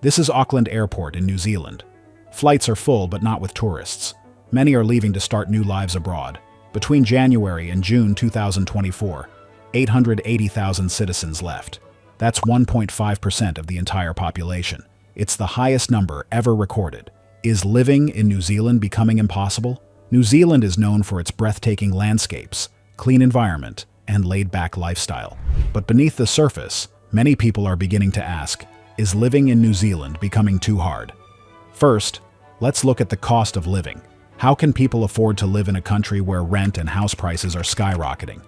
This is Auckland Airport in New Zealand. Flights are full, but not with tourists. Many are leaving to start new lives abroad. Between January and June 2024, 880,000 citizens left. That's 1.5% of the entire population. It's the highest number ever recorded. Is living in New Zealand becoming impossible? New Zealand is known for its breathtaking landscapes, clean environment, and laid-back lifestyle. But beneath the surface, many people are beginning to ask, is living in New Zealand becoming too hard? First, let's look at the cost of living. How can people afford to live in a country where rent and house prices are skyrocketing?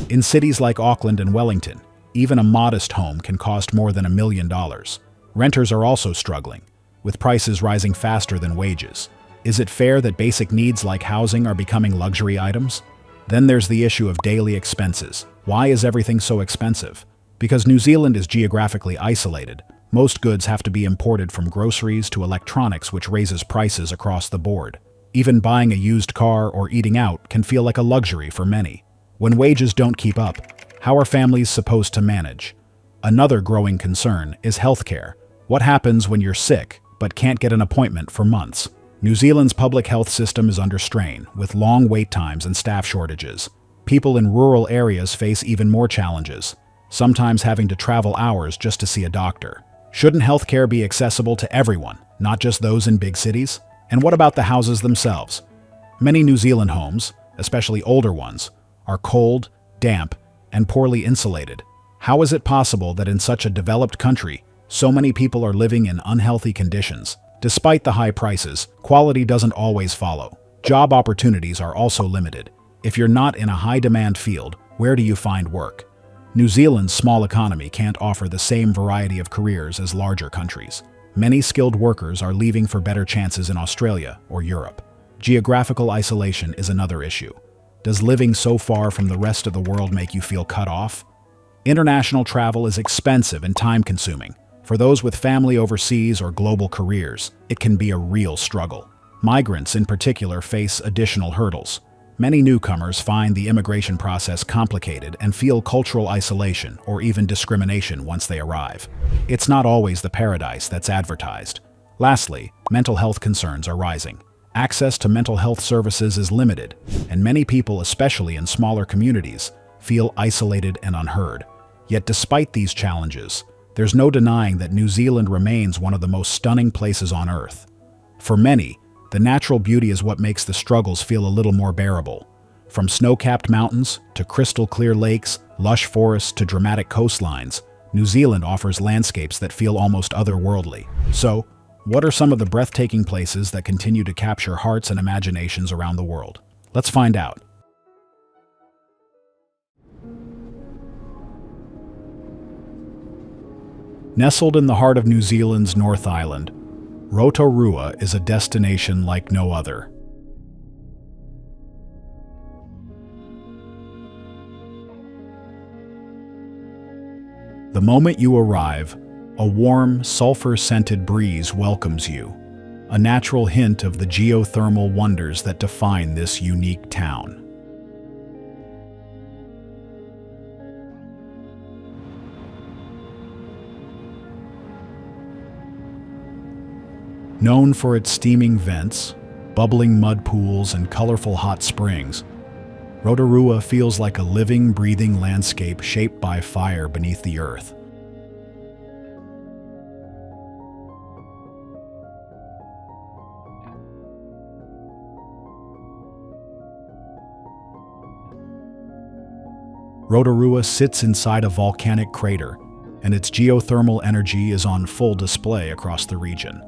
In cities like Auckland and Wellington, even a modest home can cost more than $1 million. Renters are also struggling, with prices rising faster than wages. Is it fair that basic needs like housing are becoming luxury items? Then there's the issue of daily expenses. Why is everything so expensive? Because New Zealand is geographically isolated. Most goods have to be imported, from groceries to electronics, which raises prices across the board. Even buying a used car or eating out can feel like a luxury for many. When wages don't keep up, how are families supposed to manage? Another growing concern is healthcare. What happens when you're sick but can't get an appointment for months? New Zealand's public health system is under strain, with long wait times and staff shortages. People in rural areas face even more challenges, sometimes having to travel hours just to see a doctor. Shouldn't healthcare be accessible to everyone, not just those in big cities? And what about the houses themselves? Many New Zealand homes, especially older ones, are cold, damp, and poorly insulated. How is it possible that in such a developed country, so many people are living in unhealthy conditions? Despite the high prices, quality doesn't always follow. Job opportunities are also limited. If you're not in a high-demand field, where do you find work? New Zealand's small economy can't offer the same variety of careers as larger countries. Many skilled workers are leaving for better chances in Australia or Europe. Geographical isolation is another issue. Does living so far from the rest of the world make you feel cut off? International travel is expensive and time-consuming. For those with family overseas or global careers, it can be a real struggle. Migrants in particular face additional hurdles. Many newcomers find the immigration process complicated and feel cultural isolation or even discrimination once they arrive. It's not always the paradise that's advertised. Lastly, mental health concerns are rising. Access to mental health services is limited, and many people, especially in smaller communities, feel isolated and unheard. Yet despite these challenges, there's no denying that New Zealand remains one of the most stunning places on Earth. For many, the natural beauty is what makes the struggles feel a little more bearable. From snow-capped mountains to crystal-clear lakes, lush forests to dramatic coastlines, New Zealand offers landscapes that feel almost otherworldly. So, what are some of the breathtaking places that continue to capture hearts and imaginations around the world? Let's find out. Nestled in the heart of New Zealand's North Island, Rotorua is a destination like no other. The moment you arrive, a warm, sulfur-scented breeze welcomes you, a natural hint of the geothermal wonders that define this unique town. Known for its steaming vents, bubbling mud pools, and colorful hot springs, Rotorua feels like a living, breathing landscape shaped by fire beneath the earth. Rotorua sits inside a volcanic crater, and its geothermal energy is on full display across the region.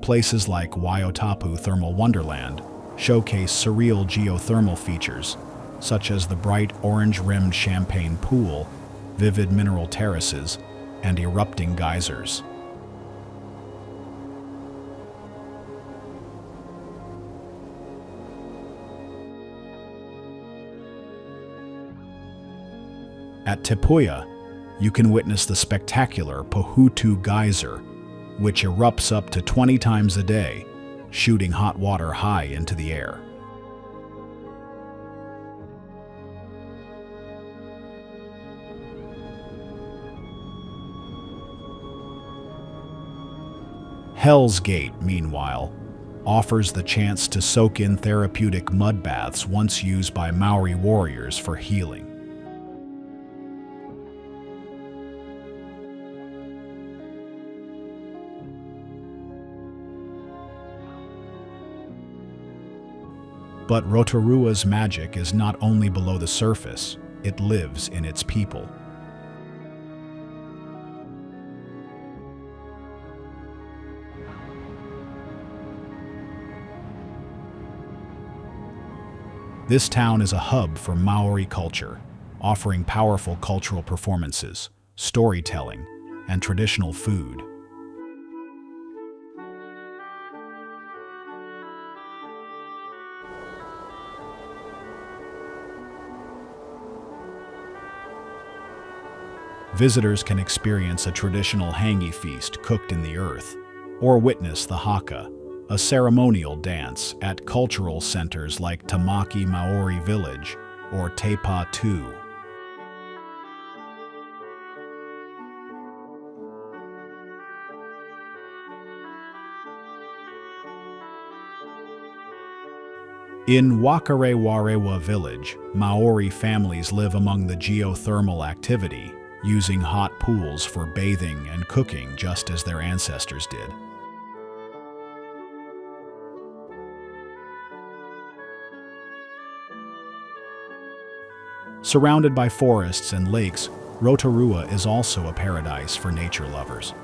Places like Waiatapu Thermal Wonderland showcase surreal geothermal features, such as the bright orange-rimmed champagne pool, vivid mineral terraces, and erupting geysers. At Te Puia, you can witness the spectacular Pohutu Geyser, which erupts up to 20 times a day, shooting hot water high into the air. Hell's Gate, meanwhile, offers the chance to soak in therapeutic mud baths once used by Maori warriors for healing. But Rotorua's magic is not only below the surface, it lives in its people. This town is a hub for Maori culture, offering powerful cultural performances, storytelling, and traditional food. Visitors can experience a traditional hangi feast cooked in the earth, or witness the haka, a ceremonial dance at cultural centers like Tamaki Maori Village or Taupō. In Whakaari Village, Maori families live among the geothermal activity, using hot pools for bathing and cooking just as their ancestors did. Surrounded by forests and lakes, Rotorua is also a paradise for nature lovers.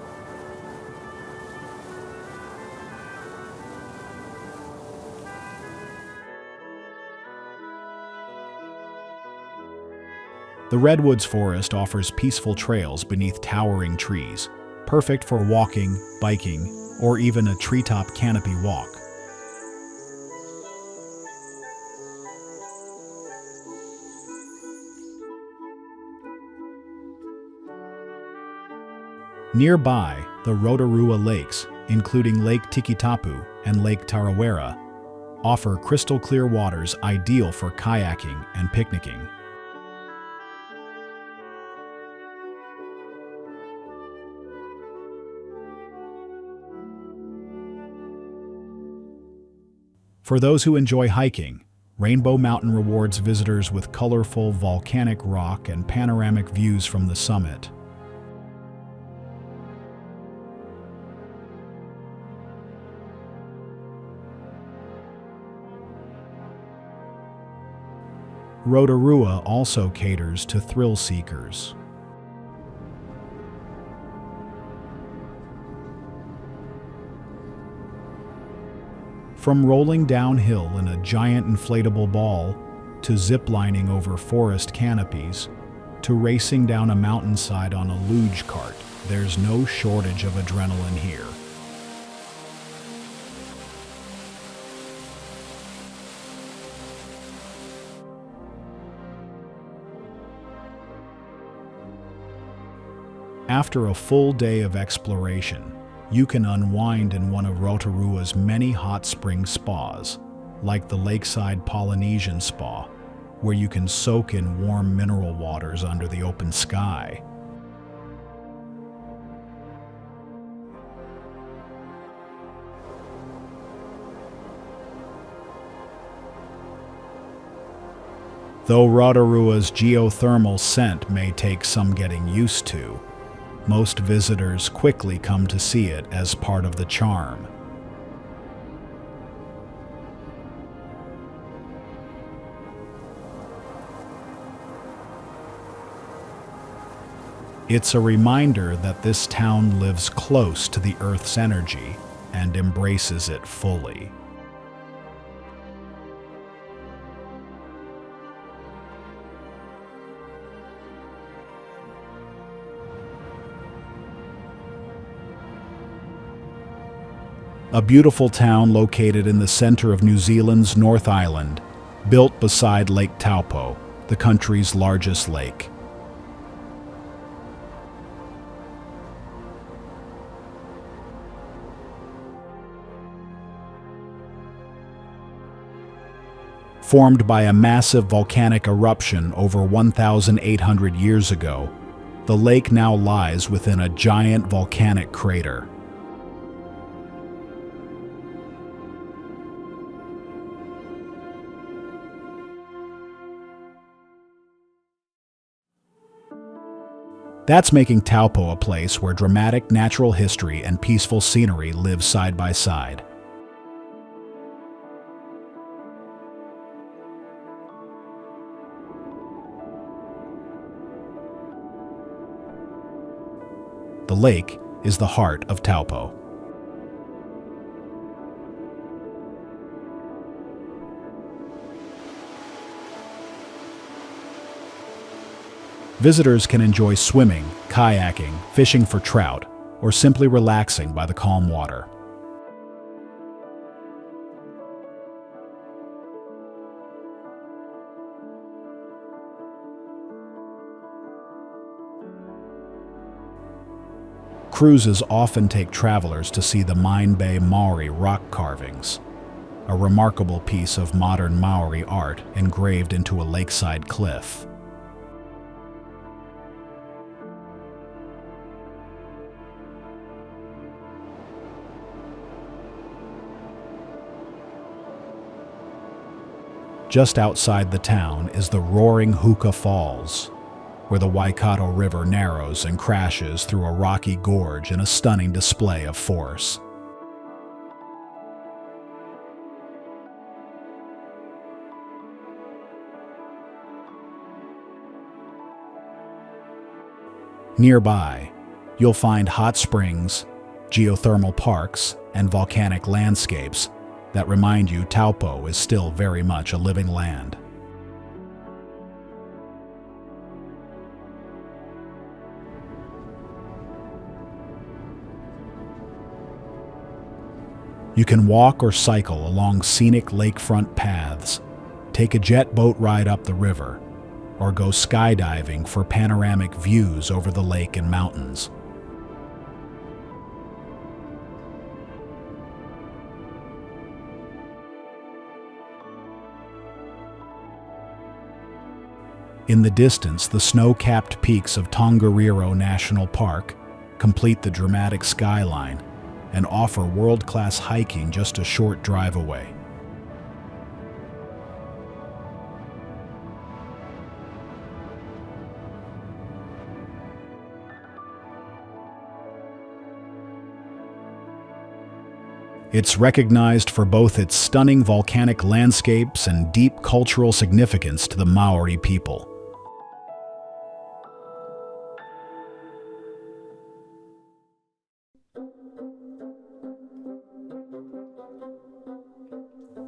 The Redwoods Forest offers peaceful trails beneath towering trees, perfect for walking, biking, or even a treetop canopy walk. Nearby, the Rotorua Lakes, including Lake Tikitapu and Lake Tarawera, offer crystal-clear waters ideal for kayaking and picnicking. For those who enjoy hiking, Rainbow Mountain rewards visitors with colorful volcanic rock and panoramic views from the summit. Rotorua also caters to thrill seekers. From rolling downhill in a giant inflatable ball, to ziplining over forest canopies, to racing down a mountainside on a luge cart, there's no shortage of adrenaline here. After a full day of exploration, you can unwind in one of Rotorua's many hot spring spas, like the Lakeside Polynesian Spa, where you can soak in warm mineral waters under the open sky. Though Rotorua's geothermal scent may take some getting used to, most visitors quickly come to see it as part of the charm. It's a reminder that this town lives close to the Earth's energy and embraces it fully. A beautiful town located in the center of New Zealand's North Island, built beside Lake Taupō, the country's largest lake. Formed by a massive volcanic eruption over 1,800 years ago, the lake now lies within a giant volcanic crater. That's making Taupō a place where dramatic natural history and peaceful scenery live side by side. The lake is the heart of Taupō. Visitors can enjoy swimming, kayaking, fishing for trout, or simply relaxing by the calm water. Cruises often take travelers to see the Mine Bay Maori rock carvings, a remarkable piece of modern Maori art engraved into a lakeside cliff. Just outside the town is the roaring Huka Falls, where the Waikato River narrows and crashes through a rocky gorge in a stunning display of force. Nearby, you'll find hot springs, geothermal parks, and volcanic landscapes that remind you Taupō is still very much a living land. You can walk or cycle along scenic lakefront paths, take a jet boat ride up the river, or go skydiving for panoramic views over the lake and mountains. In the distance, the snow-capped peaks of Tongariro National Park complete the dramatic skyline and offer world-class hiking just a short drive away. It's recognized for both its stunning volcanic landscapes and deep cultural significance to the Maori people.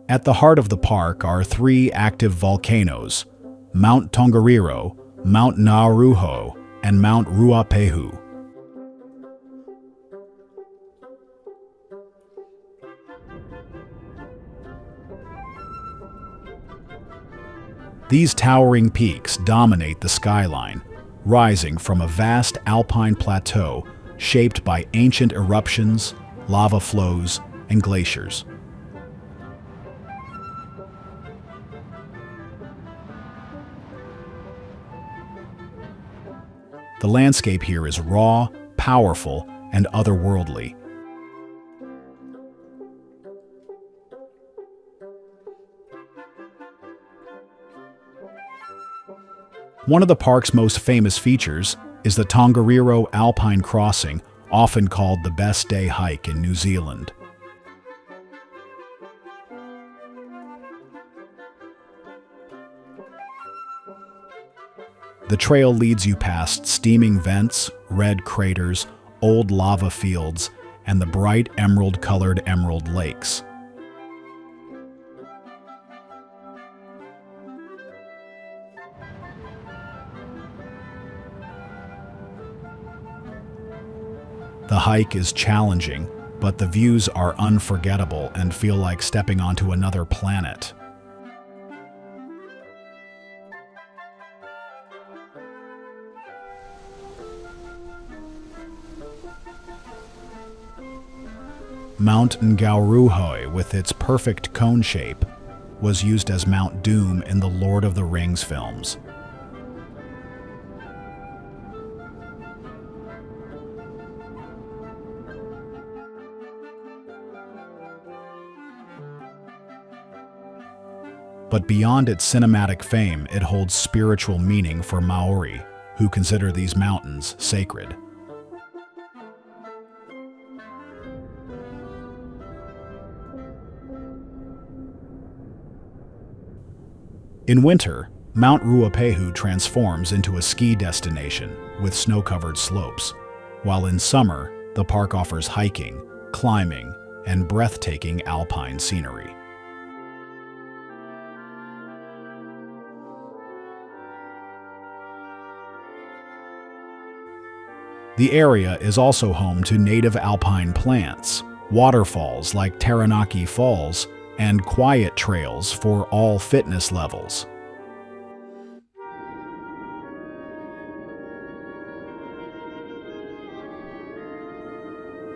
At the heart of the park are three active volcanoes: Mount Tongariro, Mount Nauruho, and Mount Ruapehu. These towering peaks dominate the skyline, rising from a vast alpine plateau shaped by ancient eruptions, lava flows, and glaciers. The landscape here is raw, powerful, and otherworldly. One of the park's most famous features is the Tongariro Alpine Crossing, often called the best day hike in New Zealand. The trail leads you past steaming vents, red craters, old lava fields, and the bright emerald-colored emerald lakes. The hike is challenging, but the views are unforgettable and feel like stepping onto another planet. Mount Ngauruhoe, with its perfect cone shape, was used as Mount Doom in the Lord of the Rings films. But beyond its cinematic fame, it holds spiritual meaning for Maori, who consider these mountains sacred. In winter, Mount Ruapehu transforms into a ski destination with snow-covered slopes, while in summer, the park offers hiking, climbing, and breathtaking alpine scenery. The area is also home to native alpine plants, waterfalls like Taranaki Falls, and quiet trails for all fitness levels.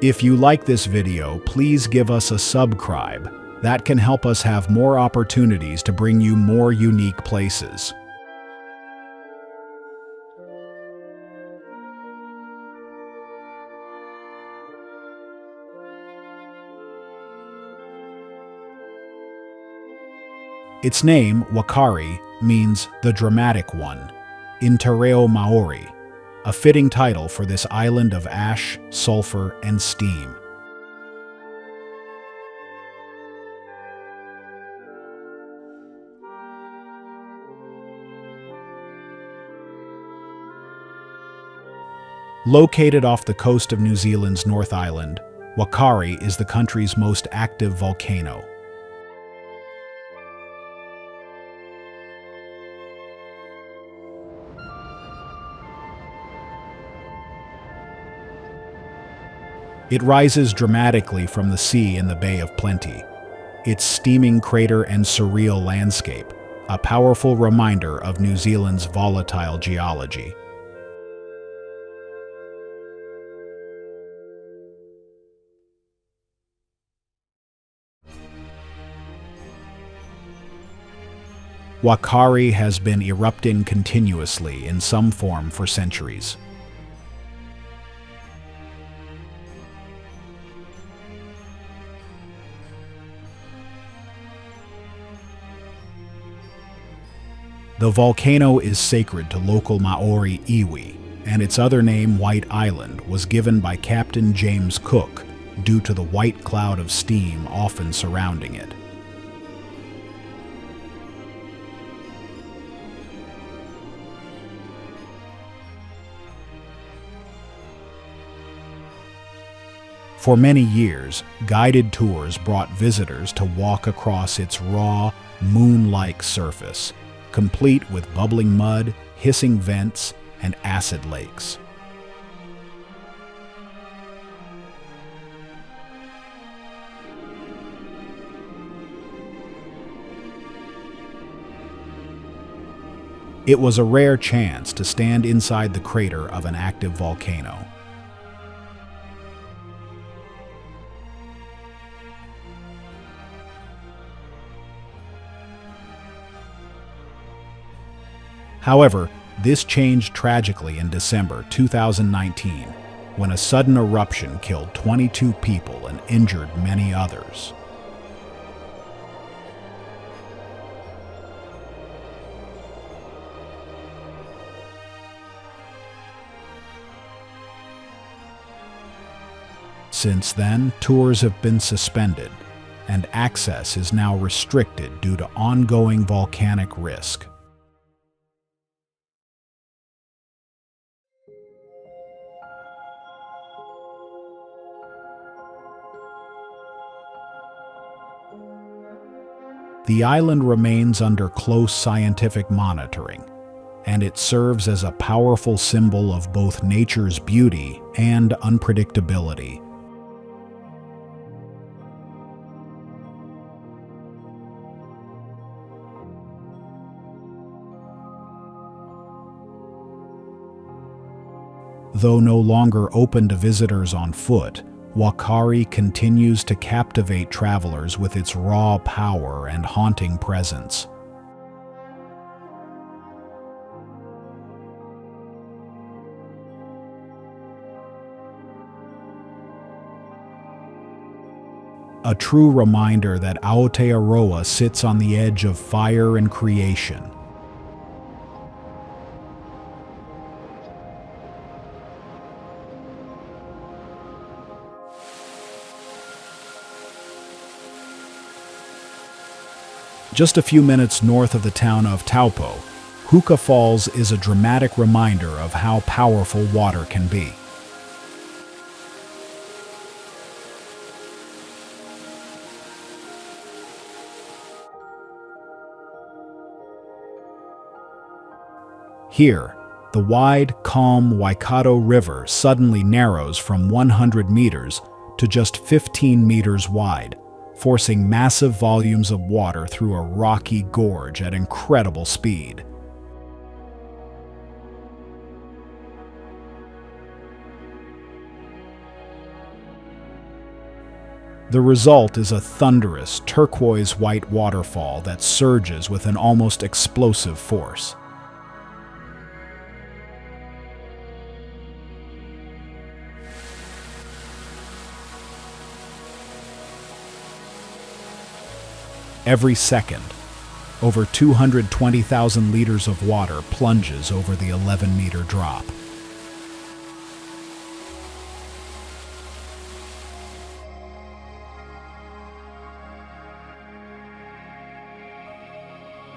If you like this video, please give us a subscribe. That can help us have more opportunities to bring you more unique places. Its name, Whakaari, means the dramatic one, in Te Reo Maori, a fitting title for this island of ash, sulfur, and steam. Located off the coast of New Zealand's North Island, Whakaari is the country's most active volcano. It rises dramatically from the sea in the Bay of Plenty, its steaming crater and surreal landscape, a powerful reminder of New Zealand's volatile geology. Whakaari has been erupting continuously in some form for centuries. The volcano is sacred to local Maori iwi, and its other name, White Island, was given by Captain James Cook due to the white cloud of steam often surrounding it. For many years, guided tours brought visitors to walk across its raw, moon-like surface, complete with bubbling mud, hissing vents, and acid lakes. It was a rare chance to stand inside the crater of an active volcano. However, this changed tragically in December 2019, when a sudden eruption killed 22 people and injured many others. Since then, tours have been suspended, and access is now restricted due to ongoing volcanic risk. The island remains under close scientific monitoring, and it serves as a powerful symbol of both nature's beauty and unpredictability. Though no longer open to visitors on foot, Whakaari continues to captivate travelers with its raw power and haunting presence. A true reminder that Aotearoa sits on the edge of fire and creation. Just a few minutes north of the town of Taupō, Huka Falls is a dramatic reminder of how powerful water can be. Here, the wide, calm Waikato River suddenly narrows from 100 meters to just 15 meters wide, forcing massive volumes of water through a rocky gorge at incredible speed. The result is a thunderous, turquoise-white waterfall that surges with an almost explosive force. Every second, over 220,000 liters of water plunges over the 11-meter drop.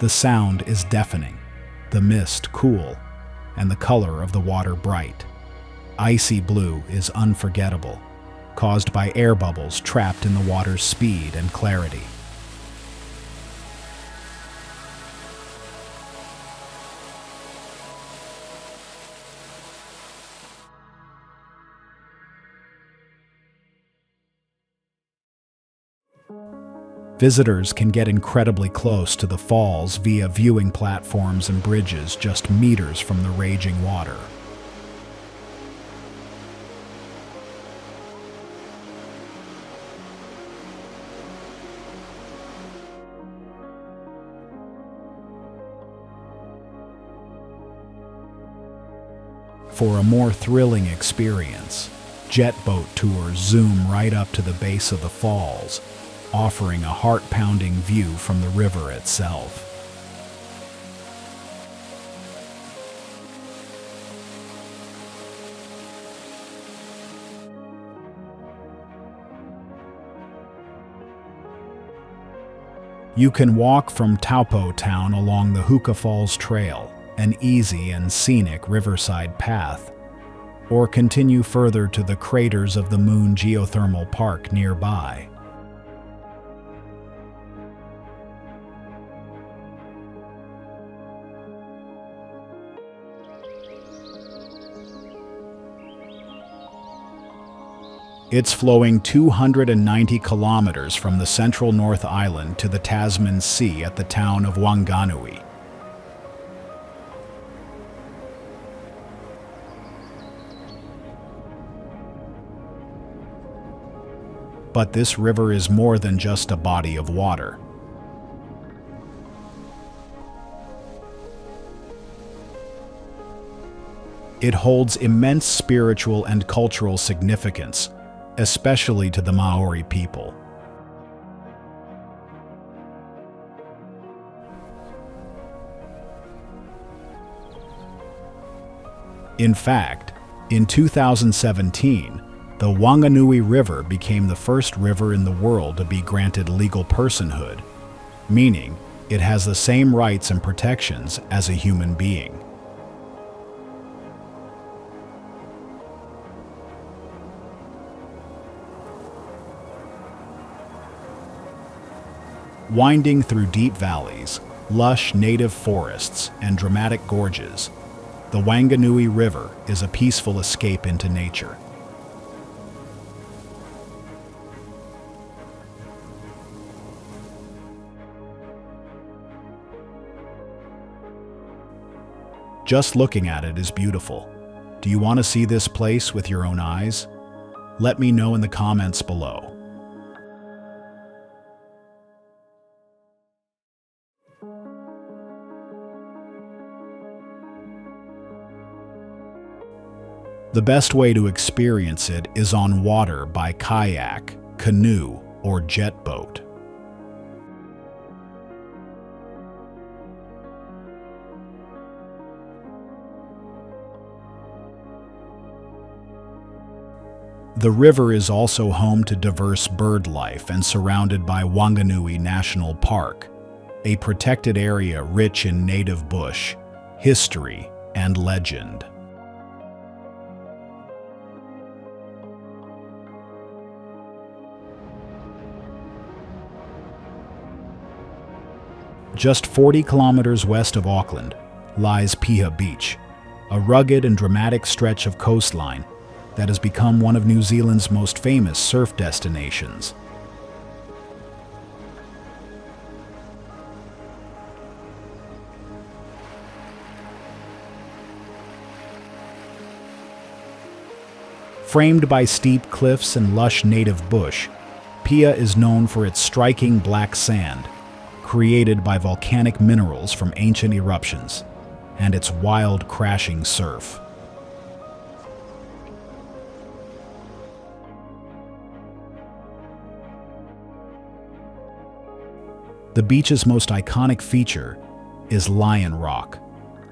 The sound is deafening, the mist cool, and the color of the water bright. Icy blue is unforgettable, caused by air bubbles trapped in the water's speed and clarity. Visitors can get incredibly close to the falls via viewing platforms and bridges just meters from the raging water. For a more thrilling experience, jet boat tours zoom right up to the base of the falls, offering a heart-pounding view from the river itself. You can walk from Taupō town along the Huka Falls Trail, an easy and scenic riverside path, or continue further to the craters of the Moon Geothermal Park nearby. It's flowing 290 kilometers from the central North Island to the Tasman Sea at the town of Whanganui. But this river is more than just a body of water. It holds immense spiritual and cultural significance, especially to the Maori people. In fact, in 2017, the Whanganui River became the first river in the world to be granted legal personhood, meaning it has the same rights and protections as a human being. Winding through deep valleys, lush native forests, and dramatic gorges, the Whanganui River is a peaceful escape into nature. Just looking at it is beautiful. Do you want to see this place with your own eyes? Let me know in the comments below. The best way to experience it is on water by kayak, canoe, or jet boat. The river is also home to diverse bird life and surrounded by Whanganui National Park, a protected area rich in native bush, history, and legend. Just 40 kilometers west of Auckland lies Piha Beach, a rugged and dramatic stretch of coastline that has become one of New Zealand's most famous surf destinations. Framed by steep cliffs and lush native bush, Piha is known for its striking black sand, created by volcanic minerals from ancient eruptions, and its wild crashing surf. The beach's most iconic feature is Lion Rock,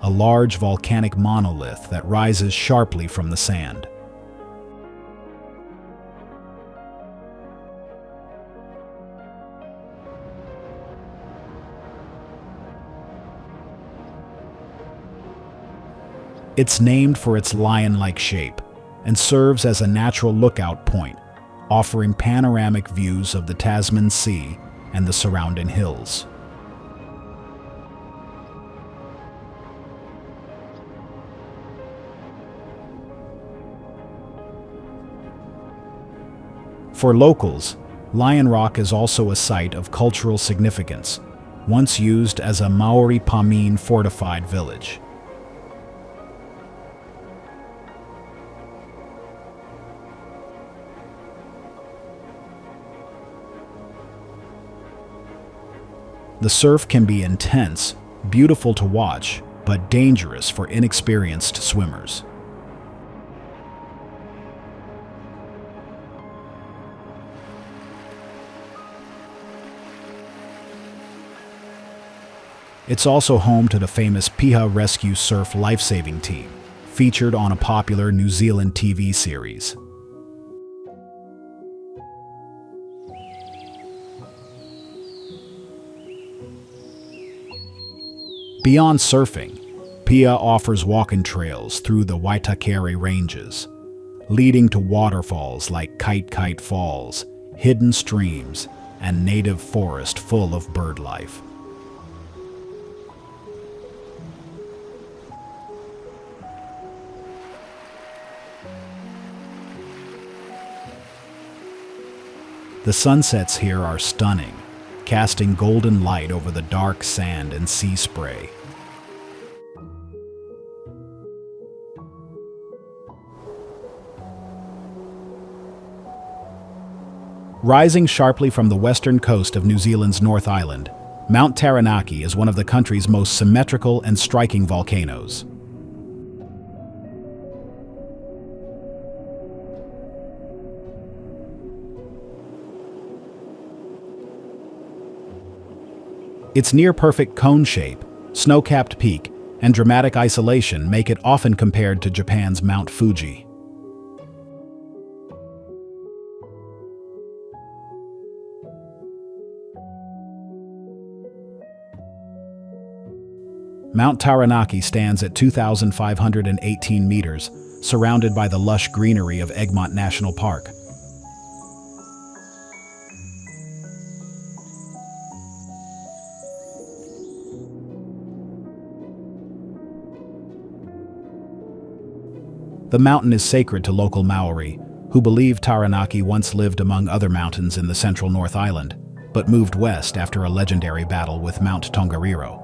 a large volcanic monolith that rises sharply from the sand. It's named for its lion-like shape and serves as a natural lookout point, offering panoramic views of the Tasman Sea and the surrounding hills. For locals, Lion Rock is also a site of cultural significance, once used as a Maori Pameen fortified village. The surf can be intense, beautiful to watch, but dangerous for inexperienced swimmers. It's also home to the famous Piha Rescue Surf Lifesaving Team, featured on a popular New Zealand TV series. Beyond surfing, Piha offers walking trails through the Waitakere Ranges, leading to waterfalls like Kite Falls, hidden streams, and native forest full of bird life. The sunsets here are stunning, casting golden light over the dark sand and sea spray. Rising sharply from the western coast of New Zealand's North Island, Mount Taranaki is one of the country's most symmetrical and striking volcanoes. Its near-perfect cone shape, snow-capped peak, and dramatic isolation make it often compared to Japan's Mount Fuji. Mount Taranaki stands at 2,518 meters, surrounded by the lush greenery of Egmont National Park. The mountain is sacred to local Maori, who believe Taranaki once lived among other mountains in the central North Island, but moved west after a legendary battle with Mount Tongariro.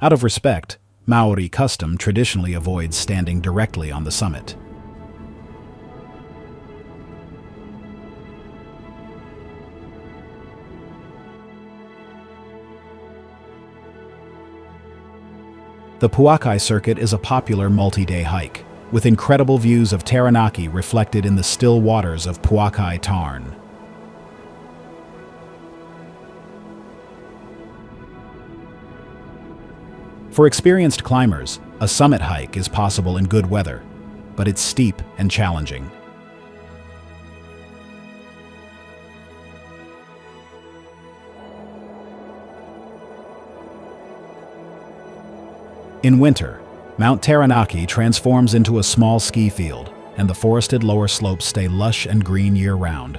Out of respect, Maori custom traditionally avoids standing directly on the summit. The Pukaki circuit is a popular multi-day hike, with incredible views of Taranaki reflected in the still waters of Pukaki Tarn. For experienced climbers, A summit hike is possible in good weather, but it's steep and challenging. In winter, Mount Taranaki transforms into a small ski field, and the forested lower slopes stay lush and green year-round.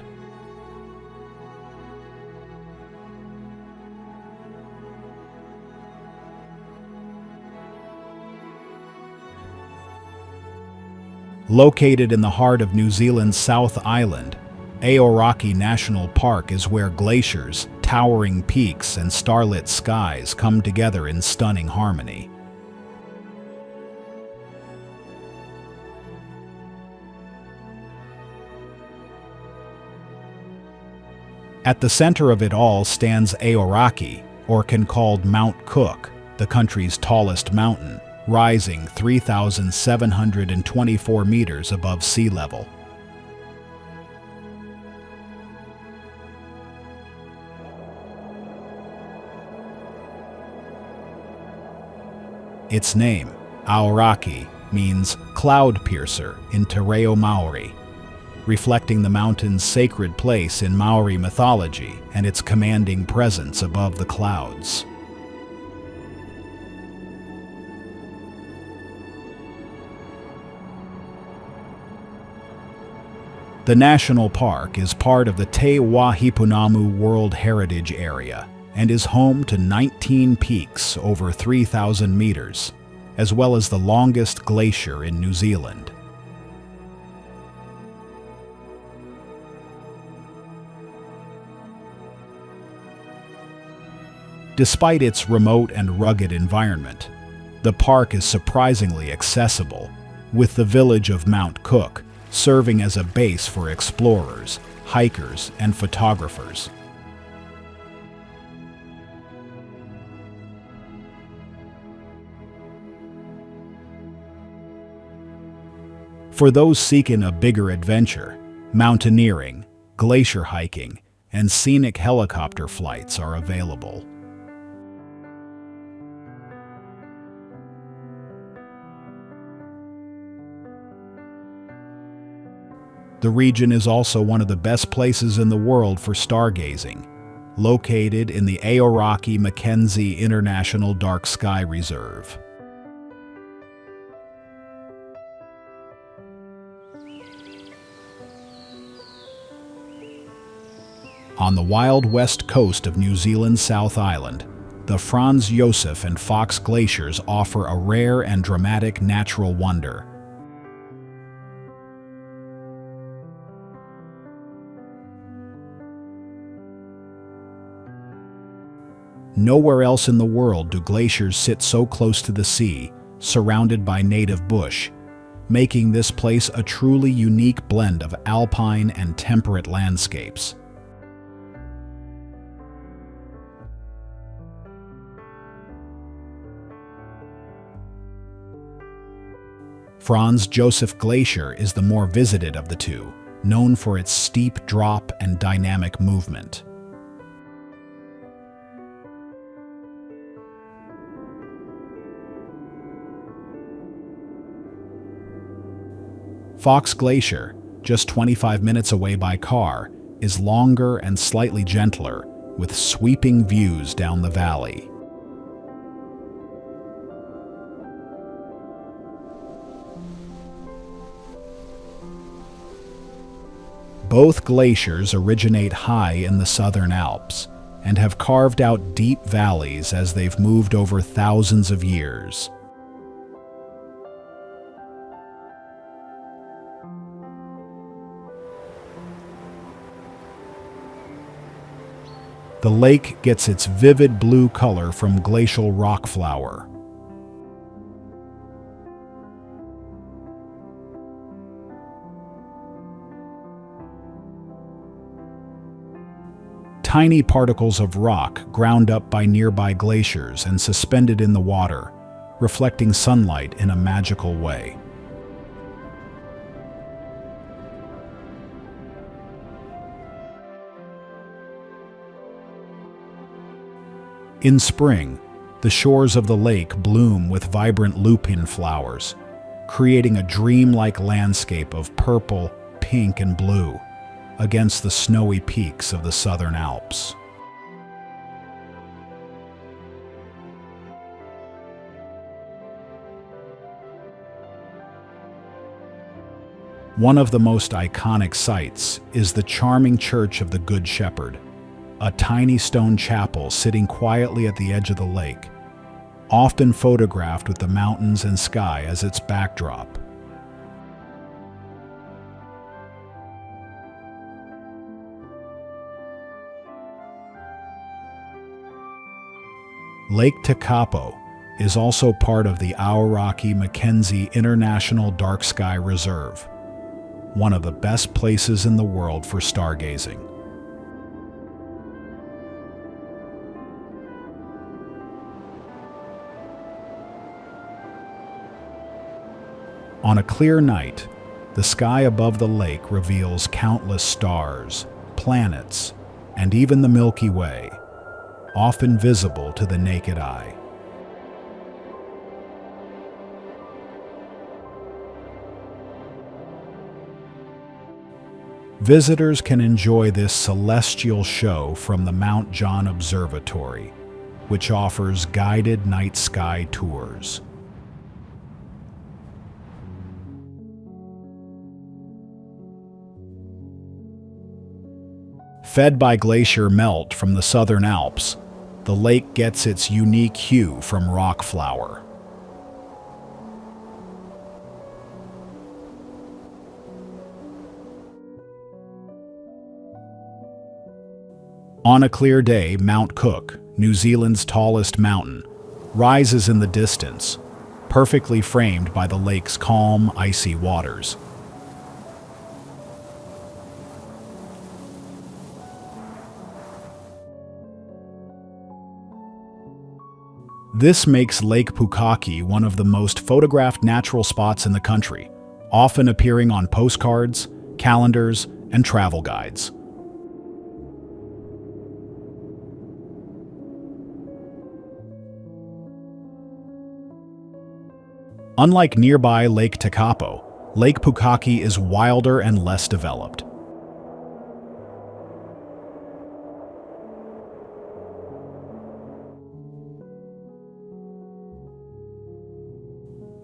Located in the heart of New Zealand's South Island, Aoraki National Park is where glaciers, towering peaks, and starlit skies come together in stunning harmony. At the center of it all stands Aoraki, or can called Mount Cook, the country's tallest mountain, rising 3,724 meters above sea level. Its name, Aoraki, means cloud piercer in Te Reo Maori, reflecting the mountain's sacred place in Maori mythology and its commanding presence above the clouds. The national park is part of the Te Wāhipunamu World Heritage Area and is home to 19 peaks over 3,000 meters, as well as the longest glacier in New Zealand. Despite its remote and rugged environment, the park is surprisingly accessible, with the village of Mount Cook serving as a base for explorers, hikers, and photographers. For those seeking a bigger adventure, mountaineering, glacier hiking, and scenic helicopter flights are available. The region is also one of the best places in the world for stargazing, located in the Aoraki Mackenzie International Dark Sky Reserve. On the wild west coast of New Zealand's South Island, the Franz, Josef, and Fox glaciers offer a rare and dramatic natural wonder. Nowhere else in the world do glaciers sit so close to the sea, surrounded by native bush, making this place a truly unique blend of alpine and temperate landscapes. Franz Josef Glacier is the more visited of the two, known for its steep drop and dynamic movement. Fox Glacier, just 25 minutes away by car, is longer and slightly gentler, with sweeping views down the valley. Both glaciers originate high in the southern Alps and have carved out deep valleys as they've moved over thousands of years. The lake gets its vivid blue color from glacial rock flour. Tiny particles of rock ground up by nearby glaciers and suspended in the water, reflecting sunlight in a magical way. In spring, the The shores of the lake bloom with vibrant lupin flowers, creating a dreamlike landscape of purple, pink, and blue against the snowy peaks of the southern Alps. One of the most iconic sights is the charming Church of the Good Shepherd, a tiny stone chapel sitting quietly at the edge of the lake, often photographed with the mountains and sky as its backdrop. Lake Tekapo is also part of the Aoraki Mackenzie International Dark Sky Reserve, one of the best places in the world for stargazing. On a clear night, the sky above the lake reveals countless stars, planets, and even the Milky Way, often visible to the naked eye. Visitors can enjoy this celestial show from the Mount John Observatory, which offers guided night sky tours. Fed by glacier melt from the southern Alps, the lake gets its unique hue from rock flour. On a clear day, Mount Cook, New Zealand's tallest mountain, rises in the distance, perfectly framed by the lake's calm, icy waters. This makes Lake Pukaki one of the most photographed natural spots in the country, often appearing on postcards, calendars, and travel guides. Unlike nearby Lake Tekapo, Lake Pukaki is wilder and less developed.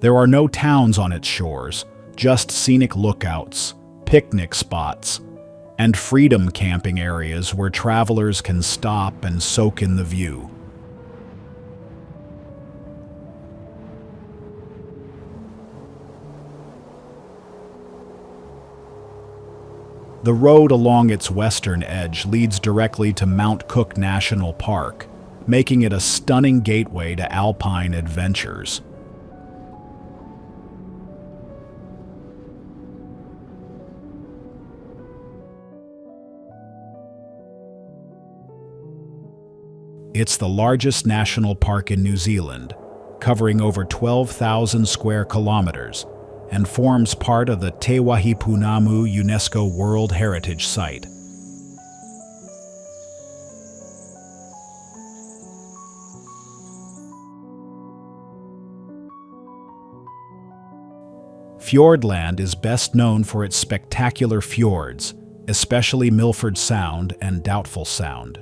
There are no towns on its shores, just scenic lookouts, picnic spots, and freedom camping areas where travelers can stop and soak in the view. The road along its western edge leads directly to Mount Cook National Park, making it a stunning gateway to alpine adventures. It's the largest national park in New Zealand, covering over 12,000 square kilometers, and forms part of the Te Waipunamu UNESCO World Heritage Site. Fiordland is best known for its spectacular fjords, especially Milford Sound and Doubtful Sound.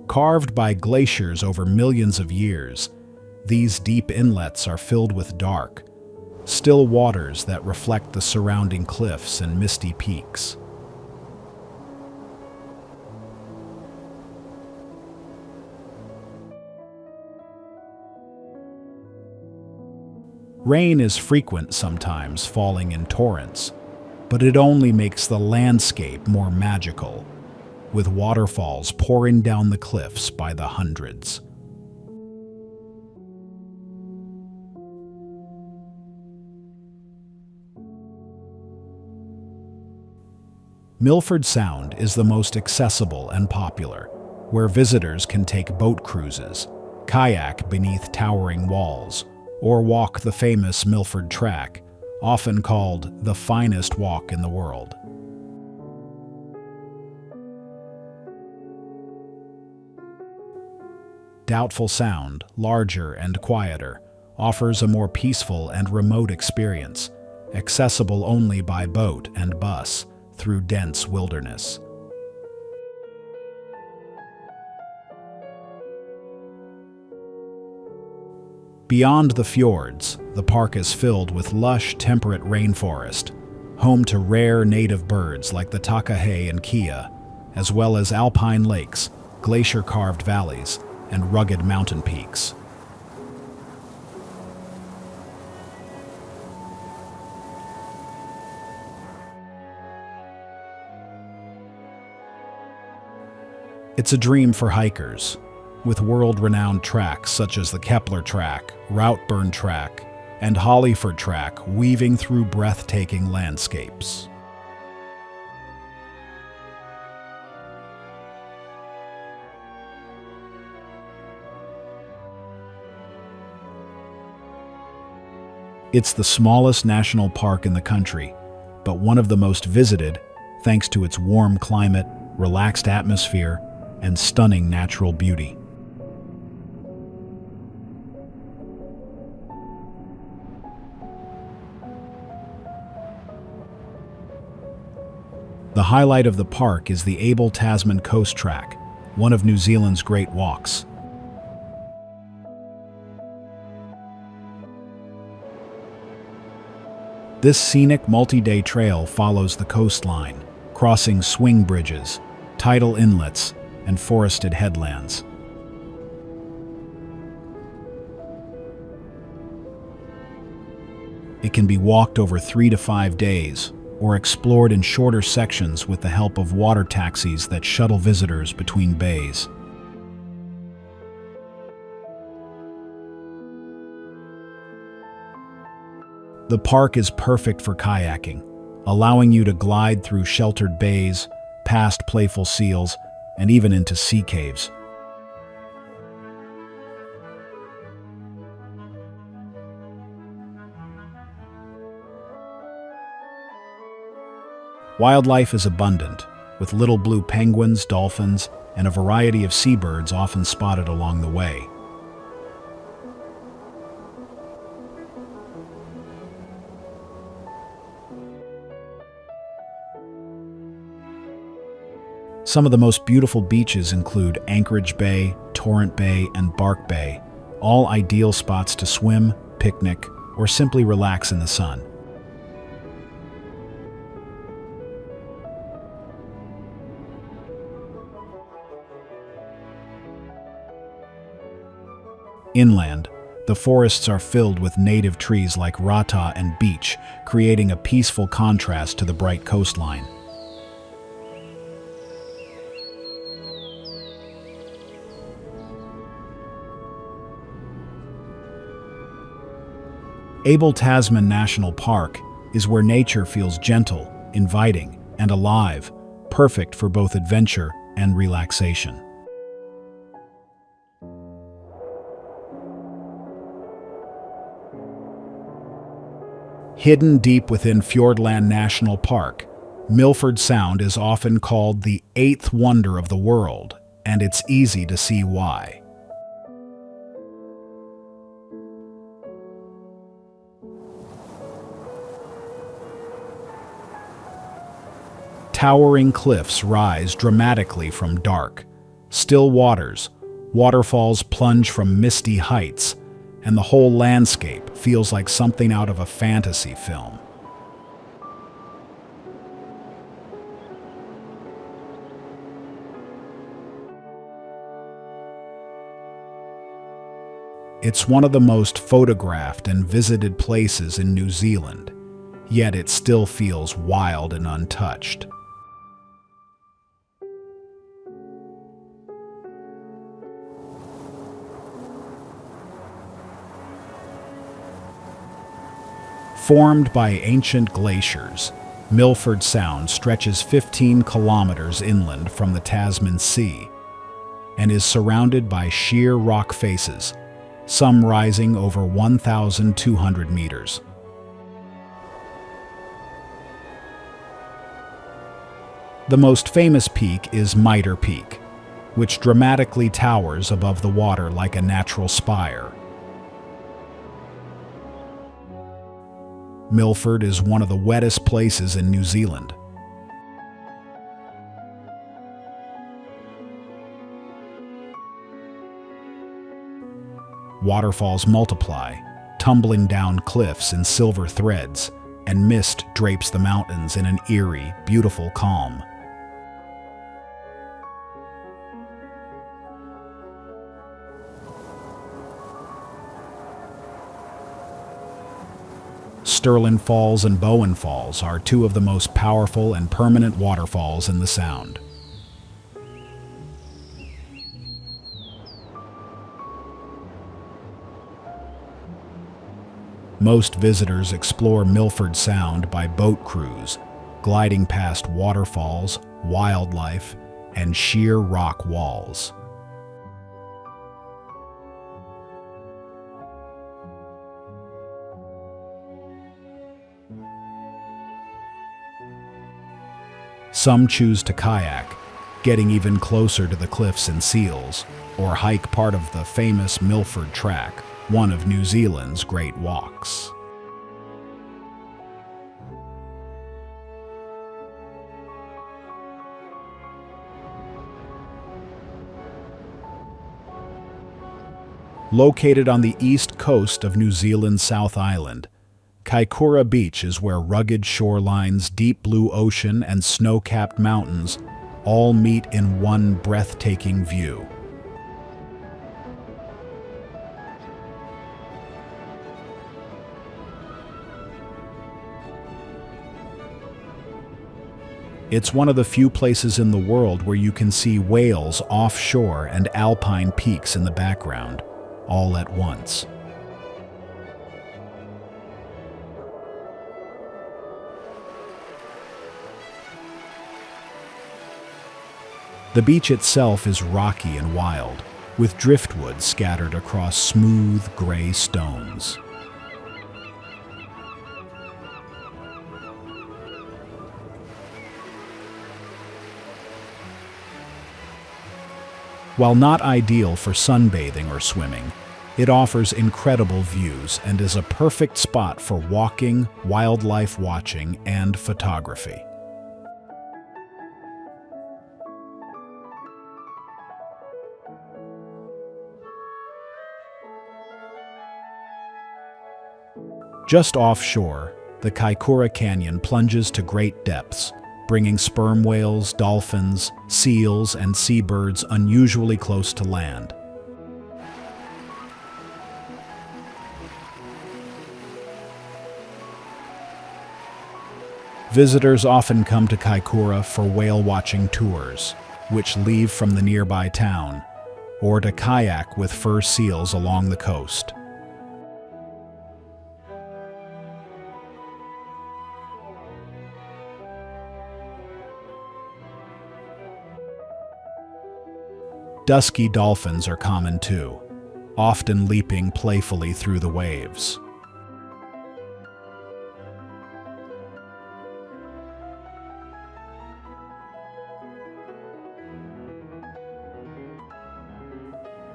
Carved by glaciers over millions of years, these deep inlets are filled with dark, still waters that reflect the surrounding cliffs and misty peaks. Rain is frequent sometimes, falling in torrents, but it only makes the landscape more magical, with waterfalls pouring down the cliffs by the hundreds. Milford Sound is the most accessible and popular, where visitors can take boat cruises, kayak beneath towering walls, or walk the famous Milford Track, often called the finest walk in the world. Doubtful Sound, larger and quieter, offers a more peaceful and remote experience, accessible only by boat and bus through dense wilderness. Beyond the fjords, the park is filled with lush, temperate rainforest, home to rare native birds like the takahe and kia, as well as alpine lakes, glacier-carved valleys, and rugged mountain peaks. It's a dream for hikers, with world-renowned tracks such as the Kepler Track, Routeburn Track, and Hollyford Track weaving through breathtaking landscapes. It's the smallest national park in the country, but one of the most visited thanks to its warm climate, relaxed atmosphere, and stunning natural beauty. The highlight of the park is the Abel Tasman Coast Track, one of New Zealand's great walks. This scenic multi-day trail follows the coastline, crossing swing bridges, tidal inlets, and forested headlands. It can be walked over 3 to 5 days, or explored in shorter sections with the help of water taxis that shuttle visitors between bays. The park is perfect for kayaking, allowing you to glide through sheltered bays, past playful seals, and even into sea caves. Wildlife is abundant, with little blue penguins, dolphins, and a variety of seabirds often spotted along the way. Some of the most beautiful beaches include Anchorage Bay, Torrent Bay, and Bark Bay, all ideal spots to swim, picnic, or simply relax in the sun. Inland, the forests are filled with native trees like rata and beech, creating a peaceful contrast to the bright coastline. Abel Tasman National Park is where nature feels gentle, inviting, and alive, perfect for both adventure and relaxation. Hidden deep within Fiordland National Park, Milford Sound is often called the eighth wonder of the world, and it's easy to see why. Towering cliffs rise dramatically from dark, still waters, waterfalls plunge from misty heights, and the whole landscape feels like something out of a fantasy film. It's one of the most photographed and visited places in New Zealand, yet it still feels wild and untouched. Formed by ancient glaciers, Milford Sound stretches 15 kilometers inland from the Tasman Sea and is surrounded by sheer rock faces, some rising over 1,200 meters. The most famous peak is Mitre Peak, which dramatically towers above the water like a natural spire. Milford is one of the wettest places in New Zealand. Waterfalls multiply, tumbling down cliffs in silver threads, and mist drapes the mountains in an eerie, beautiful calm. Stirling Falls and Bowen Falls are two of the most powerful and permanent waterfalls in the Sound. Most visitors explore Milford Sound by boat cruise, gliding past waterfalls, wildlife, and sheer rock walls. Some choose to kayak, getting even closer to the cliffs and seals, or hike part of the famous Milford Track, one of New Zealand's great walks. Located on the east coast of New Zealand's South Island, Kaikoura Beach is where rugged shorelines, deep blue ocean, and snow-capped mountains all meet in one breathtaking view. It's one of the few places in the world where you can see whales offshore and alpine peaks in the background, all at once. The beach itself is rocky and wild, with driftwood scattered across smooth, gray stones. While not ideal for sunbathing or swimming, it offers incredible views and is a perfect spot for walking, wildlife watching, and photography. Just offshore, the Kaikoura Canyon plunges to great depths, bringing sperm whales, dolphins, seals, and seabirds unusually close to land. Visitors often come to Kaikoura for whale-watching tours, which leave from the nearby town, or to kayak with fur seals along the coast. Dusky dolphins are common too, often leaping playfully through the waves.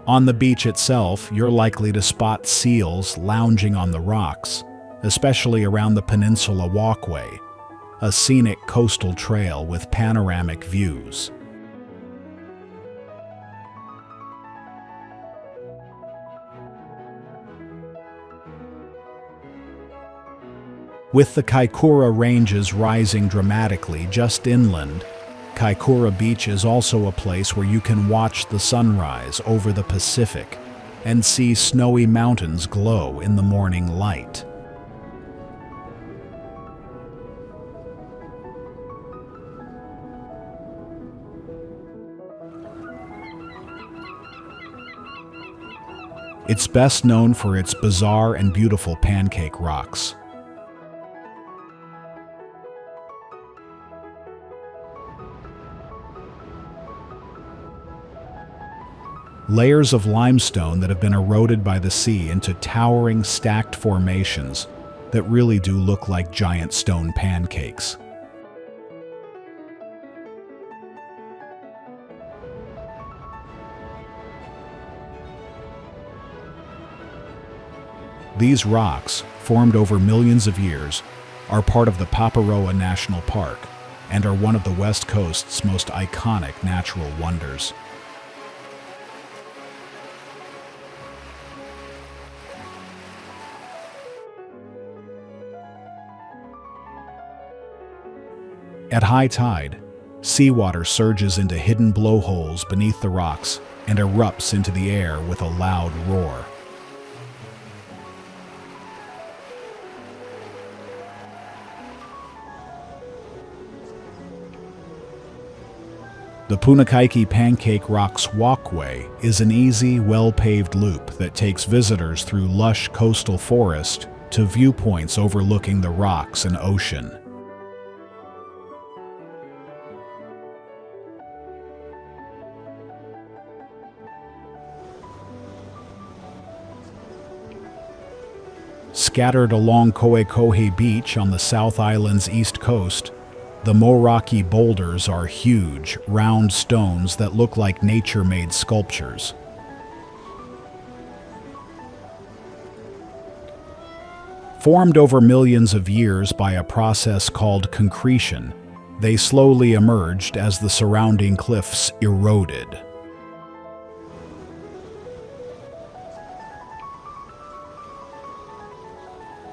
On the beach itself, you're likely to spot seals lounging on the rocks, especially around the Peninsula Walkway, a scenic coastal trail with panoramic views. With the Kaikoura Ranges rising dramatically just inland, Kaikoura Beach is also a place where you can watch the sunrise over the Pacific and see snowy mountains glow in the morning light. It's best known for its bizarre and beautiful pancake rocks. Layers of limestone that have been eroded by the sea into towering, stacked formations that really do look like giant stone pancakes. These rocks, formed over millions of years, are part of the Paparoa National Park and are one of the West Coast's most iconic natural wonders. At high tide, seawater surges into hidden blowholes beneath the rocks and erupts into the air with a loud roar. The Punakaiki Pancake Rocks Walkway is an easy, well-paved loop that takes visitors through lush coastal forest to viewpoints overlooking the rocks and ocean. Scattered along Koekohe Beach on the South Island's east coast, the Moeraki Boulders are huge, round stones that look like nature-made sculptures. Formed over millions of years by a process called concretion, they slowly emerged as the surrounding cliffs eroded.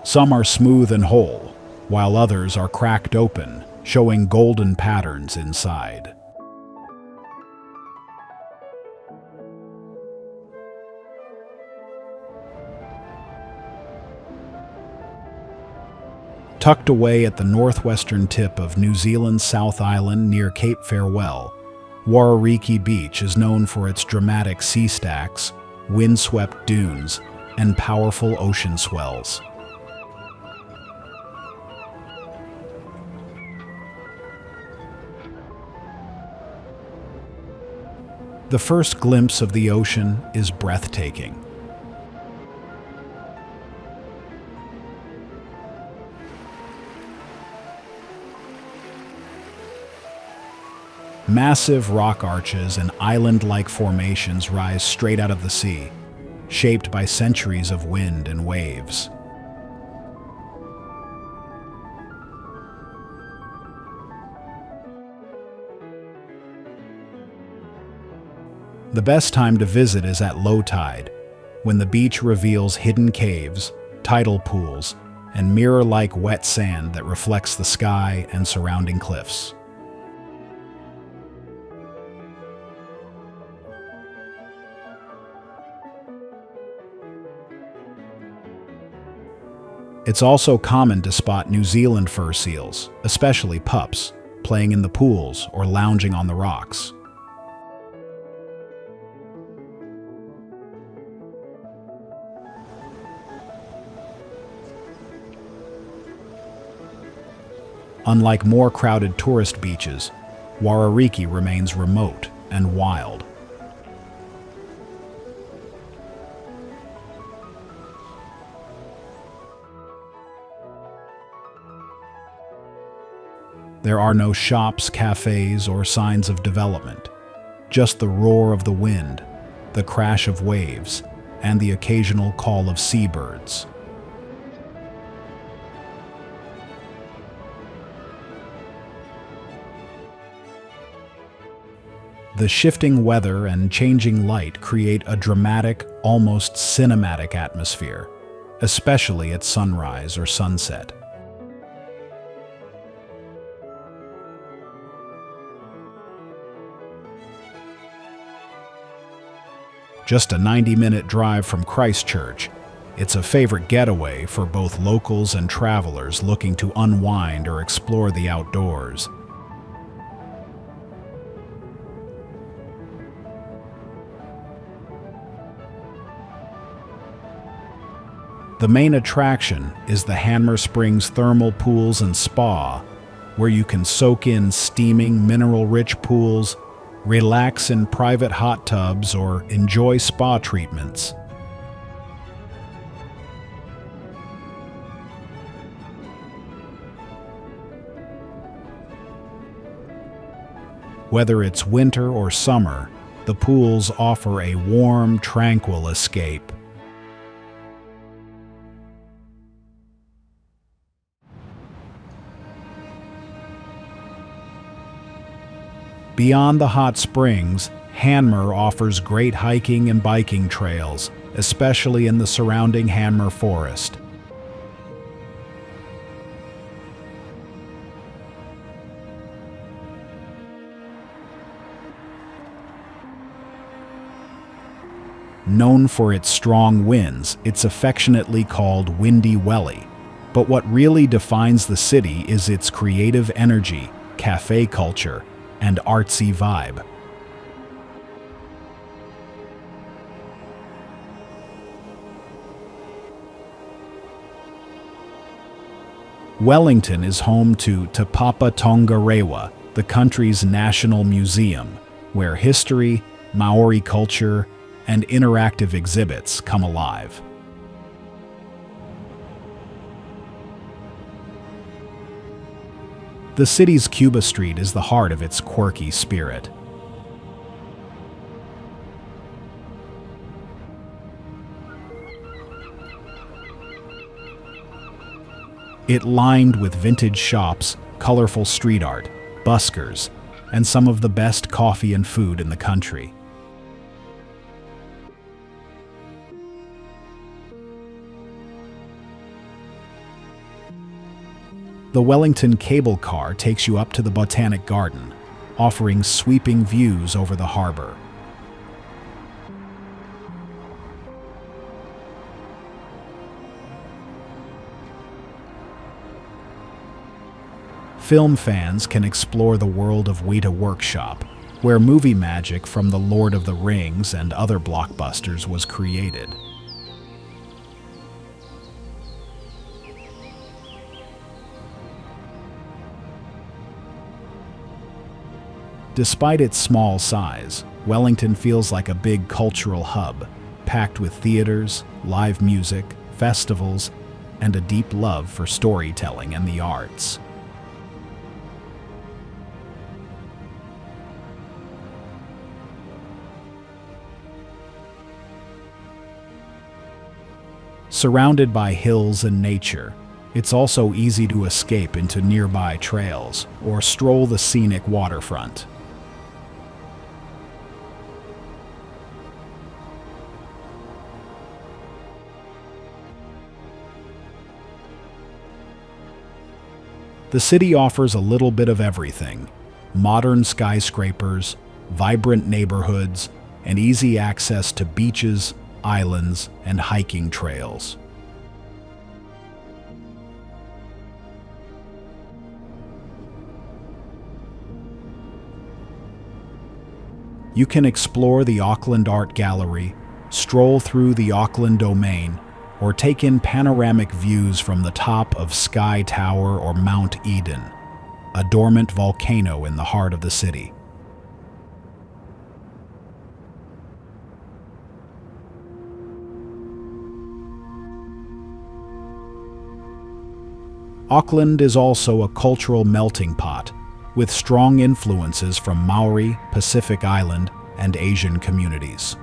Some are smooth and whole, while others are cracked open, showing golden patterns inside. Tucked away at the northwestern tip of New Zealand's South Island near Cape Farewell, Wharariki Beach is known for its dramatic sea stacks, windswept dunes, and powerful ocean swells. The first glimpse of the ocean is breathtaking. Massive rock arches and island-like formations rise straight out of the sea, shaped by centuries of wind and waves. The best time to visit is at low tide, when the beach reveals hidden caves, tidal pools, and mirror-like wet sand that reflects the sky and surrounding cliffs. It's also common to spot New Zealand fur seals, especially pups, playing in the pools or lounging on the rocks. Unlike more crowded tourist beaches, Wharariki remains remote and wild. There are no shops, cafes, or signs of development, just the roar of the wind, the crash of waves, and the occasional call of seabirds. The shifting weather and changing light create a dramatic, almost cinematic atmosphere, especially at sunrise or sunset. Just a 90-minute drive from Christchurch, it's a favorite getaway for both locals and travelers looking to unwind or explore the outdoors. The main attraction is the Hanmer Springs thermal pools and spa, where you can soak in steaming, mineral-rich pools, relax in private hot tubs, or enjoy spa treatments. Whether it's winter or summer, the pools offer a warm, tranquil escape. Beyond the hot springs, Hanmer offers great hiking and biking trails, especially in the surrounding Hanmer Forest. Known for its strong winds, it's affectionately called Windy Welly. But what really defines the city is its creative energy, cafe culture, and artsy vibe. Wellington is home to Taupō Tongariro, the country's national museum, where history, Maori culture, and interactive exhibits come alive. The city's Cuba Street is the heart of its quirky spirit. It lined with vintage shops, colorful street art, buskers, and some of the best coffee and food in the country. The Wellington cable car takes you up to the Botanic Garden, offering sweeping views over the harbor. Film fans can explore the world of Weta Workshop, where movie magic from The Lord of the Rings and other blockbusters was created. Despite its small size, Wellington feels like a big cultural hub, packed with theaters, live music, festivals, and a deep love for storytelling and the arts. Surrounded by hills and nature, it's also easy to escape into nearby trails or stroll the scenic waterfront. The city offers a little bit of everything: modern skyscrapers, vibrant neighborhoods, and easy access to beaches, islands, and hiking trails. You can explore the Auckland Art Gallery, stroll through the Auckland Domain, or take in panoramic views from the top of Sky Tower or Mount Eden, a dormant volcano in the heart of the city. Auckland is also a cultural melting pot, with strong influences from Maori, Pacific Island, and Asian communities.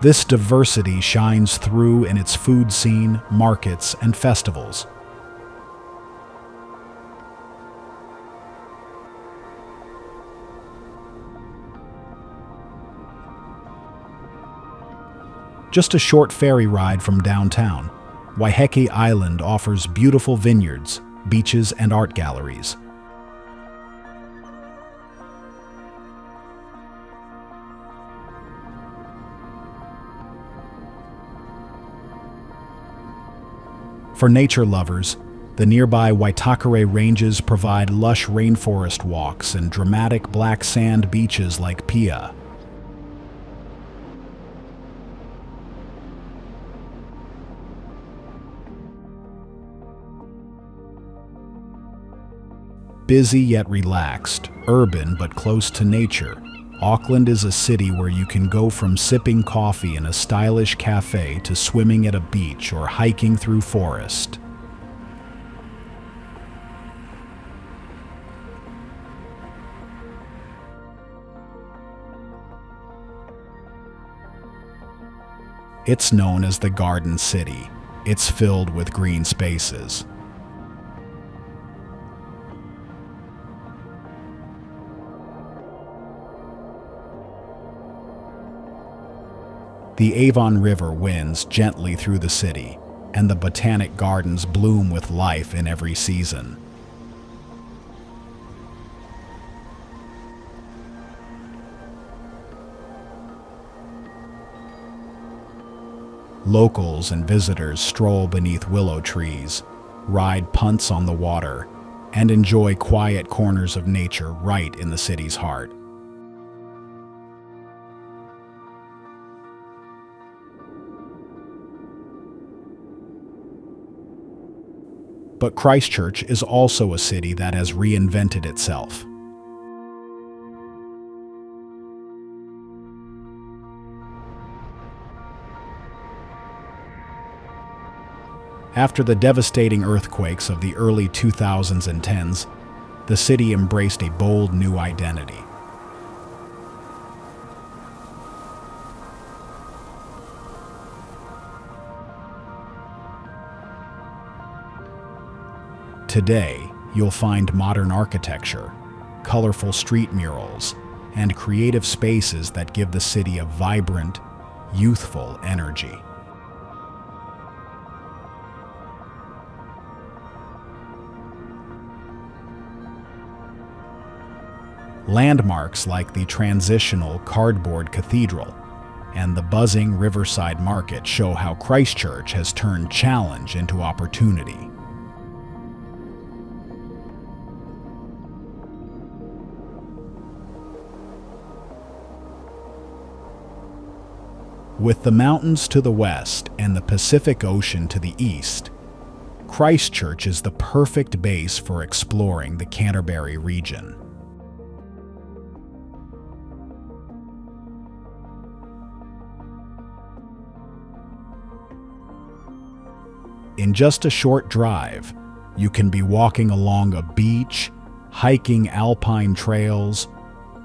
This diversity shines through in its food scene, markets, and festivals. Just a short ferry ride from downtown, Whakaari Island offers beautiful vineyards, beaches, and art galleries. For nature lovers, the nearby Waitakere Ranges provide lush rainforest walks and dramatic black sand beaches like Piha. Busy yet relaxed, urban but close to nature, Auckland is a city where you can go from sipping coffee in a stylish cafe to swimming at a beach or hiking through forest. It's known as the Garden City. It's filled with green spaces. The Avon River winds gently through the city, and the botanic gardens bloom with life in every season. Locals and visitors stroll beneath willow trees, ride punts on the water, and enjoy quiet corners of nature right in the city's heart. But Christchurch is also a city that has reinvented itself. After the devastating earthquakes of the early 2000s and 10s, the city embraced a bold new identity. Today, you'll find modern architecture, colorful street murals, and creative spaces that give the city a vibrant, youthful energy. Landmarks like the transitional cardboard cathedral and the buzzing riverside market show how Christchurch has turned challenge into opportunity. With the mountains to the west and the Pacific Ocean to the east, Christchurch is the perfect base for exploring the Canterbury region. In just a short drive, you can be walking along a beach, hiking alpine trails,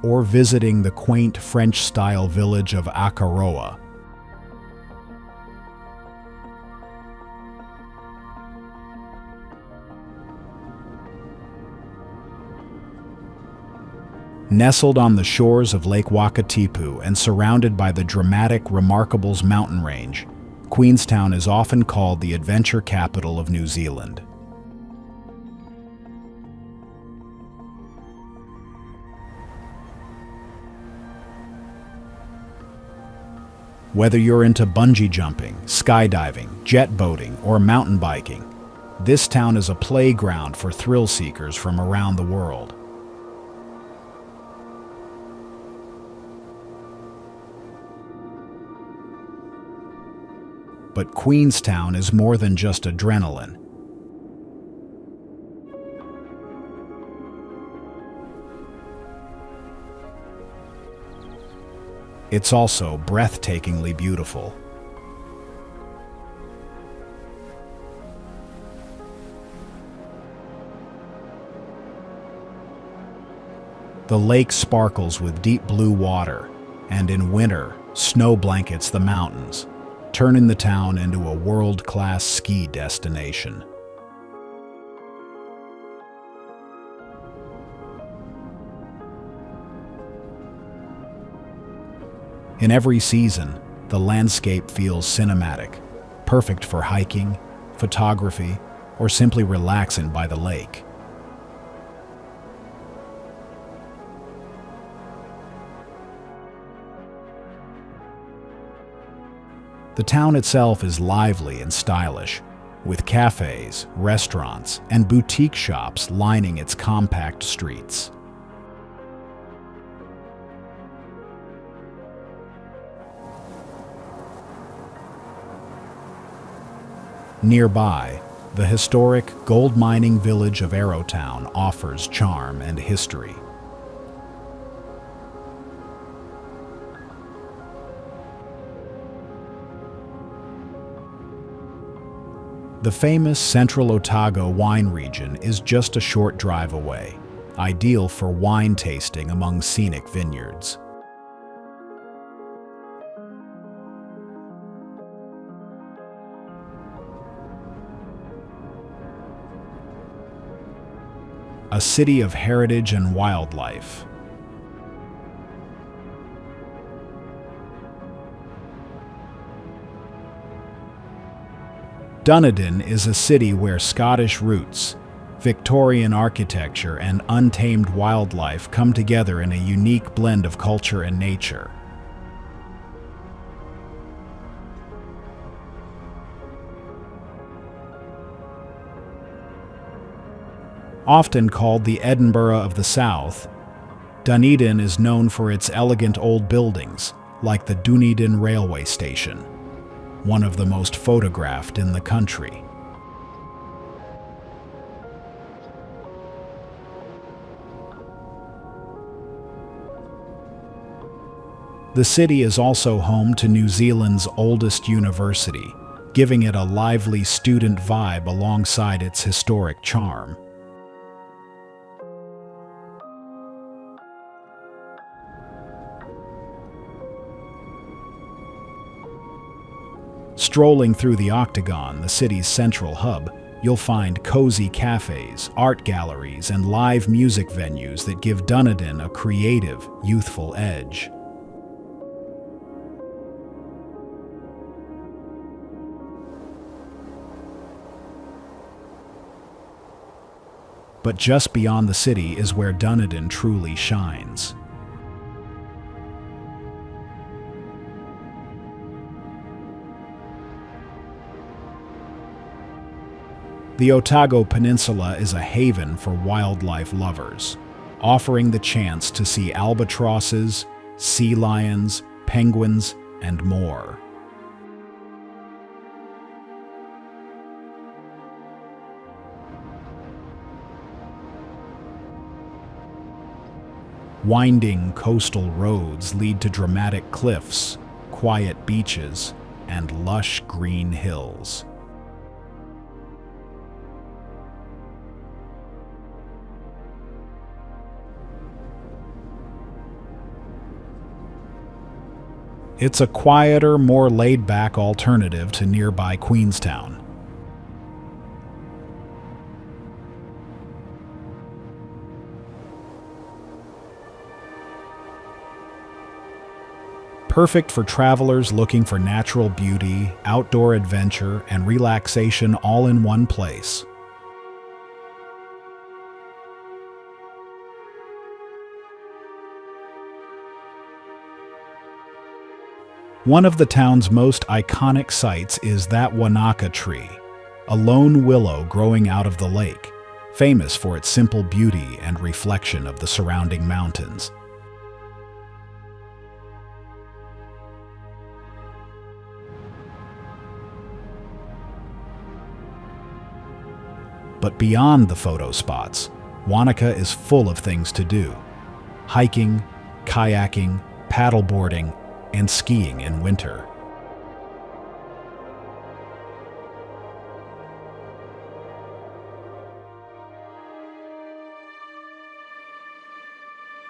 or visiting the quaint French-style village of Aotearoa. Nestled on the shores of Lake Wakatipu and surrounded by the dramatic Remarkables mountain range, Queenstown is often called the adventure capital of New Zealand. Whether you're into bungee jumping, skydiving, jet boating, or mountain biking, this town is a playground for thrill seekers from around the world. But Queenstown is more than just adrenaline. It's also breathtakingly beautiful. The lake sparkles with deep blue water, and in winter, snow blankets the mountains, turning the town into a world-class ski destination. In every season, the landscape feels cinematic, perfect for hiking, photography, or simply relaxing by the lake. The town itself is lively and stylish, with cafes, restaurants, and boutique shops lining its compact streets. Nearby, the historic gold mining village of Arrowtown offers charm and history. The famous Central Otago wine region is just a short drive away, ideal for wine tasting among scenic vineyards. a city of heritage and wildlife. Dunedin is a city where Scottish roots, Victorian architecture, and untamed wildlife come together in a unique blend of culture and nature. Often called the Edinburgh of the South, Dunedin is known for its elegant old buildings, like the Dunedin Railway Station, one of the most photographed in the country. The city is also home to New Zealand's oldest university, giving it a lively student vibe alongside its historic charm. Strolling through the Octagon, the city's central hub, you'll find cozy cafes, art galleries, and live music venues that give Dunedin a creative, youthful edge. But just beyond the city is where Dunedin truly shines. The Otago Peninsula is a haven for wildlife lovers, offering the chance to see albatrosses, sea lions, penguins, and more. Winding coastal roads lead to dramatic cliffs, quiet beaches, and lush green hills. It's a quieter, more laid-back alternative to nearby Queenstown. Perfect for travelers looking for natural beauty, outdoor adventure, and relaxation all in one place. One of the town's most iconic sights is that Wanaka tree, a lone willow growing out of the lake, famous for its simple beauty and reflection of the surrounding mountains. But beyond the photo spots, Wanaka is full of things to do: hiking, kayaking, paddleboarding, and skiing in winter.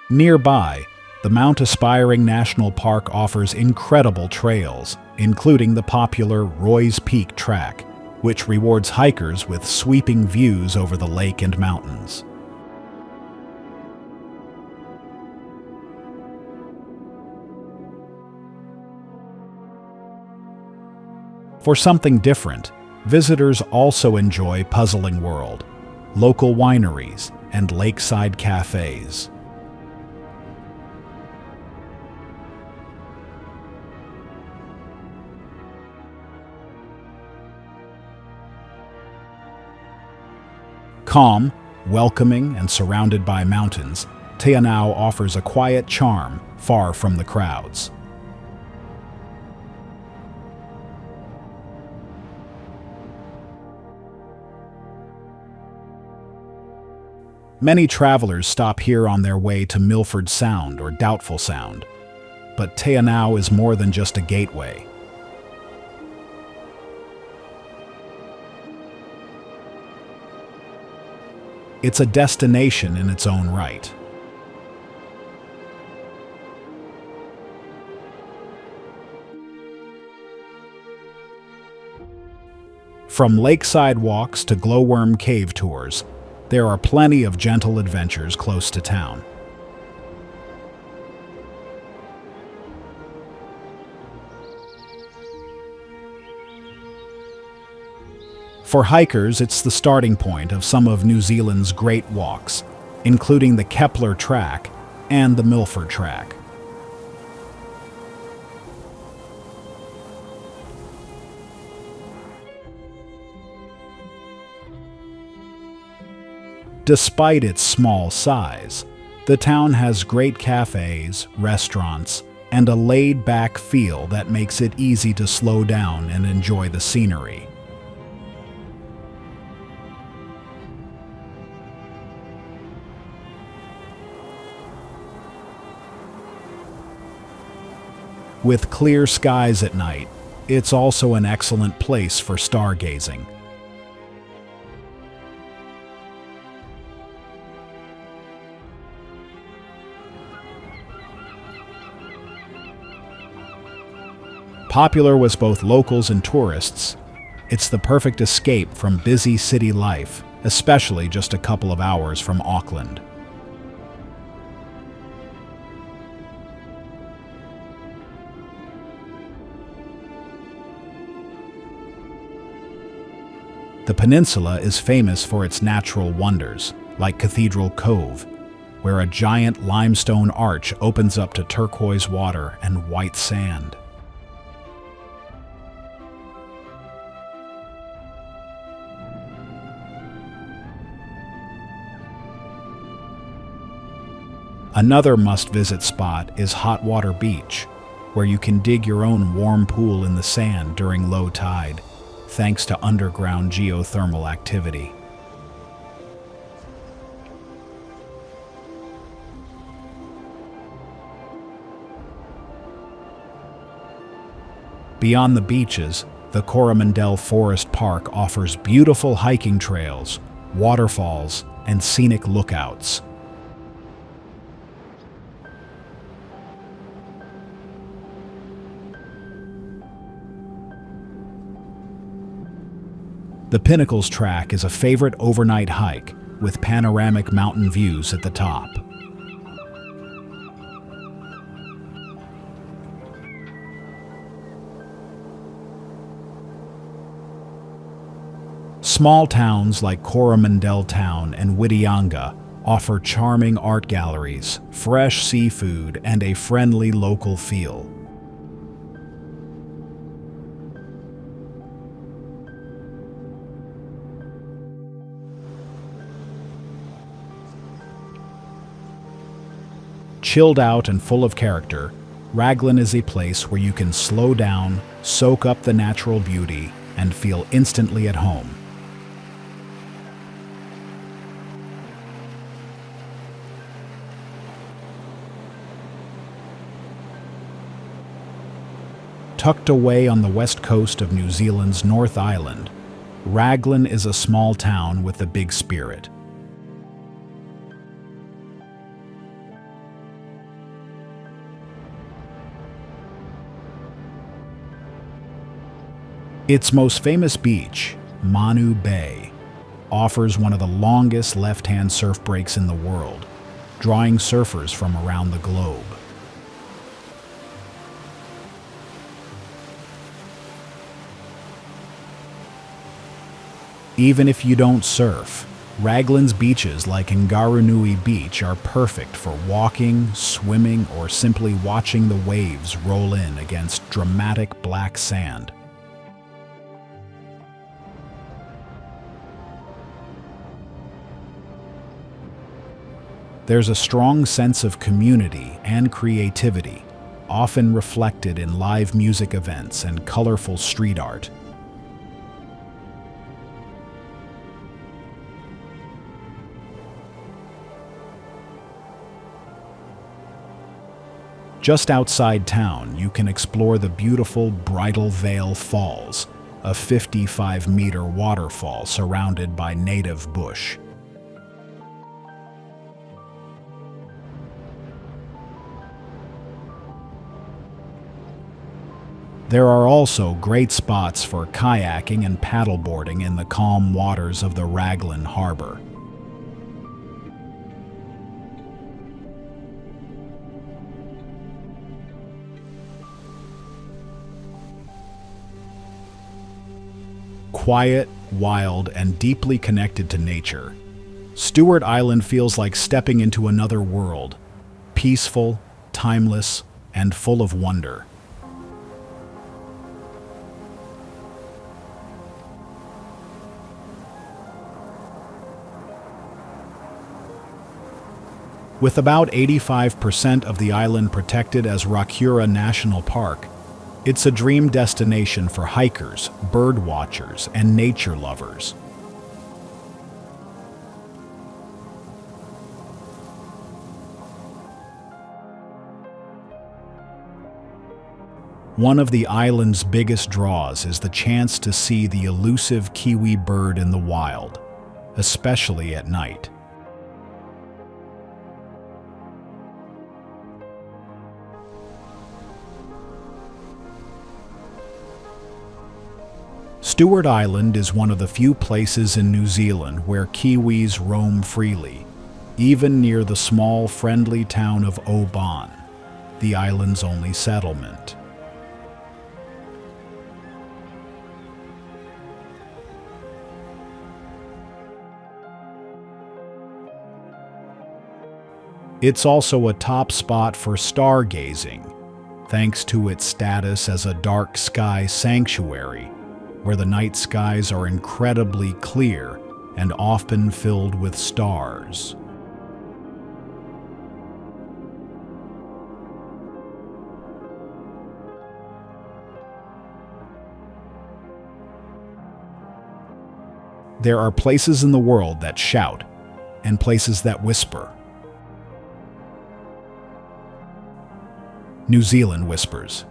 Nearby, the Mount Aspiring National Park offers incredible trails, including the popular Roy's Peak Track, which rewards hikers with sweeping views over the lake and mountains. For something different, visitors also enjoy Puzzling World, local wineries, and lakeside cafes. Calm, welcoming, and surrounded by mountains, Te Anau offers a quiet charm far from the crowds. Many travelers stop here on their way to Milford Sound or Doubtful Sound, but Te Anau is more than just a gateway. It's a destination in its own right. From lakeside walks to glowworm cave tours, There are plenty of gentle adventures close to town. For hikers, it's the starting point of some of New Zealand's great walks, including the Kepler Track and the Milford Track. Despite its small size, the town has great cafes, restaurants, and a laid-back feel that makes it easy to slow down and enjoy the scenery. With clear skies at night, it's also an excellent place for stargazing. Popular with both locals and tourists, it's the perfect escape from busy city life, especially just a couple of hours from Auckland. The peninsula is famous for its natural wonders, like Cathedral Cove, where a giant limestone arch opens up to turquoise water and white sand. Another must-visit spot is Hotwater Beach, where you can dig your own warm pool in the sand during low tide, thanks to underground geothermal activity. Beyond the beaches, the Coromandel Forest Park offers beautiful hiking trails, waterfalls, and scenic lookouts. The Pinnacles Track is a favorite overnight hike with panoramic mountain views at the top. Small towns like Coromandel Town and Whitianga offer charming art galleries, fresh seafood, and a friendly local feel. Chilled out and full of character, Raglan is a place where you can slow down, soak up the natural beauty, and feel instantly at home. Tucked away on the west coast of New Zealand's North Island, Raglan is a small town with a big spirit. Its most famous beach, Manu Bay, offers one of the longest left-hand surf breaks in the world, drawing surfers from around the globe. Even if you don't surf, Raglan's beaches like Whanganui Beach are perfect for walking, swimming, or simply watching the waves roll in against dramatic black sand. There's a strong sense of community and creativity, often reflected in live music events and colorful street art. Just outside town, you can explore the beautiful Bridal Veil Falls, a 55-meter waterfall surrounded by native bush. There are also great spots for kayaking and paddleboarding in the calm waters of the Raglan Harbor. Quiet, wild, and deeply connected to nature, Stewart Island feels like stepping into another world, peaceful, timeless, and full of wonder. With about 85% of the island protected as Rotorua National Park, it's a dream destination for hikers, bird watchers, and nature lovers. One of the island's biggest draws is the chance to see the elusive kiwi bird in the wild, especially at night. Stewart Island is one of the few places in New Zealand where kiwis roam freely, even near the small, friendly town of Oban, the island's only settlement. It's also a top spot for stargazing, thanks to its status as a dark sky sanctuary, where the night skies are incredibly clear and often filled with stars. There are places in the world that shout, and places that whisper. New Zealand whispers.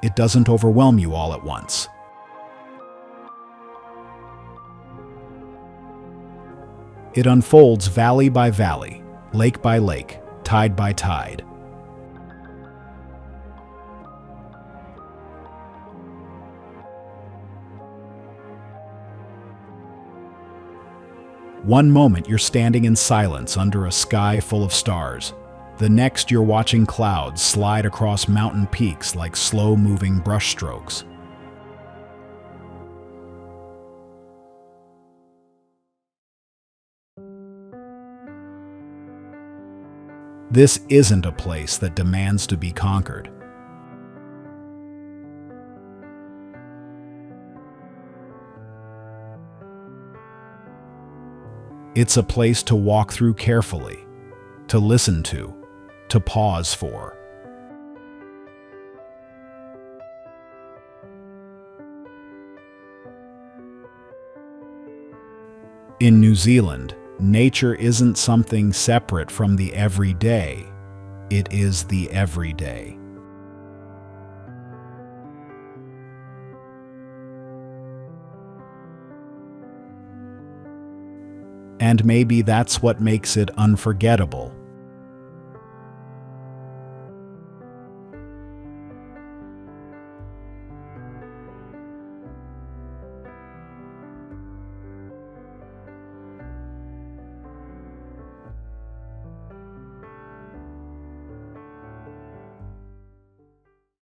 It doesn't overwhelm you all at once. It unfolds valley by valley, lake by lake, tide by tide. One moment you're standing in silence under a sky full of stars. The next you're watching clouds slide across mountain peaks like slow-moving brushstrokes. This isn't a place that demands to be conquered. It's a place to walk through carefully, to listen to pause for. In New Zealand, nature isn't something separate from the everyday. It is the everyday. And maybe that's what makes it unforgettable.